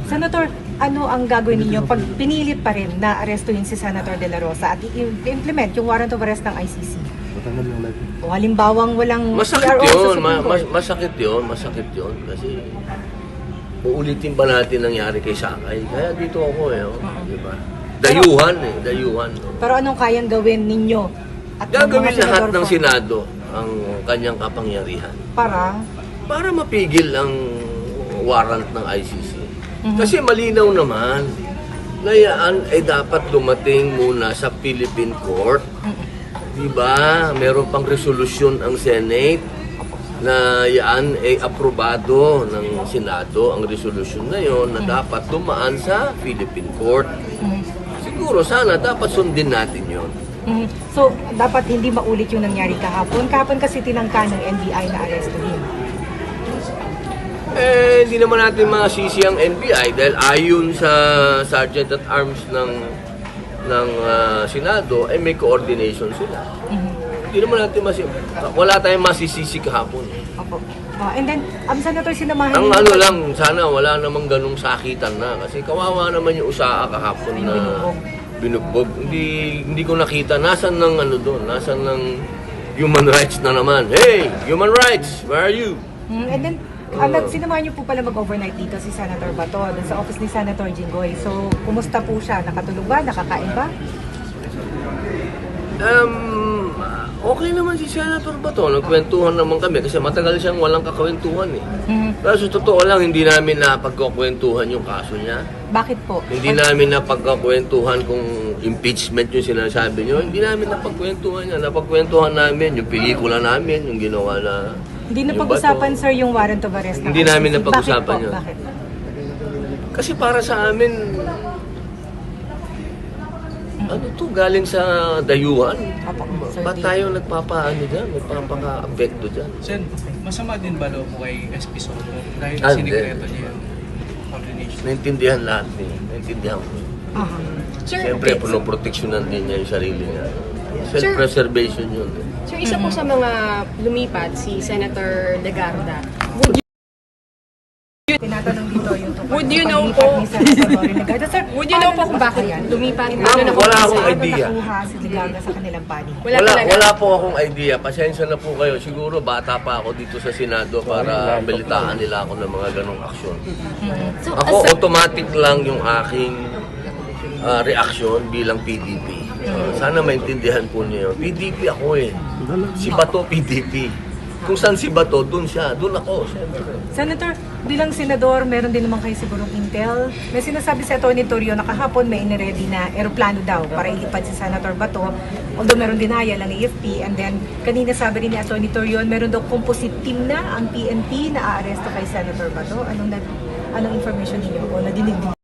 Senator, ano ang gagawin ninyo pag pinilit pa rin na arestuhin si Senator De La Rosa at i-implement yung warrant of arrest ng ICC? O halimbawang walang Masakit PRO sa yun, Supreme Court. masakit yun. Kasi uulitin ba natin nangyari kay Sakay? Kaya dito ako di ba? Dayuhan. Pero anong kayang gawin ninyo at ng mga Gagawin lahat senador ng po? Senado ang kanyang kapangyarihan Para mapigil ang warrant ng ICC. Kasi malinaw naman na yan ay dapat dumating muna sa Philippine Court. Diba? Meron pang resolusyon ang Senate na yan ay aprobado ng Senado, ang resolusyon na yon na dapat dumaan sa Philippine Court. Siguro sana dapat sundin natin yon. So, dapat hindi maulit yung nangyari kahapon. Kahapon kasi tinangka ng NBI na arestuhin. Hindi naman natin masisi ang NBI dahil ayon sa Sergeant at Arms ng Senado ay may coordination sila. Hindi naman natin wala tayong masisisi kahapon. Opo. And then, Senator, sinamahan Ang ninyo ano pa- lang, sana wala namang ganung sakitan na kasi kawawa naman yung usaa kahapon na binugbog. Hindi ko nakita nasan ng nasan ng human rights na naman. Hey, human rights, where are you? And then, sinamahan niyo po pala mag-overnight dito si Senator Bato dun sa office ni Senator Jinggoy. So, kumusta po siya? Nakatulog ba? Nakakain ba? Okay naman si Senator Bato. Nagkwentuhan naman kami kasi matagal siyang walang kakwentuhan Pero sa totoo lang, hindi namin napagkakwentuhan yung kaso niya. Bakit po? Hindi namin napagkakwentuhan kung impeachment yung sinasabi niyo. Hindi namin napagkwentuhan yan. Napagkwentuhan namin yung pelikula namin, yung ginawa na... Hindi na yung pag-usapan, Bato. sir, yung warrant of arrest ng Hindi ICC. namin napag-usapan Bakit po? yun. Bakit? Kasi para sa amin, galing sa dayuhan. Opo, sir. Ba't tayo nagpapaano dyan? Nagpapaka-apekto dyan? Sen, masama din ba loob mo kay SP Soto dahil Ah, sinikreto niya yung coordination? Naintindihan lahat Naintindihan ko. Aha. Siyempre, pinoproteksyonan din niya yung sarili niya. Self-preservation yun. Sir, isa po sa mga lumipat, si Senator Legarda. Tinatanong dito yung tungkol Would you sa know paglipat po- ni Senator Lori Legarda. Sir, Would you know po paano kung bakit yan? lumipat? Wala Paano akong nakuha? idea. Nakuha si Legarda sa kanilang panig. Wala talaga. Wala po akong idea. Pasensya na po kayo. Siguro bata pa ako dito sa Senado para balitaan nila ako ng mga ganong aksyon. So, Ako, automatic lang yung aking reaksyon bilang PDP. Sana maintindihan po niyo. PDP ako Si Bato, PDP. Kung saan si Bato, dun siya. Dun ako, siyempre. Senator, bilang senador, meron din naman kayo sigurong intel. May sinasabi si Atty. Torrio na kahapon may iniready na eroplano daw para ilipad si Senator Bato. Although meron denial ang AFP. And then, kanina sabi rin ni Atty. Torrio, meron daw composite team na ang PNP na aaresto kay Senator Bato. Anong information ninyo o nadinig din?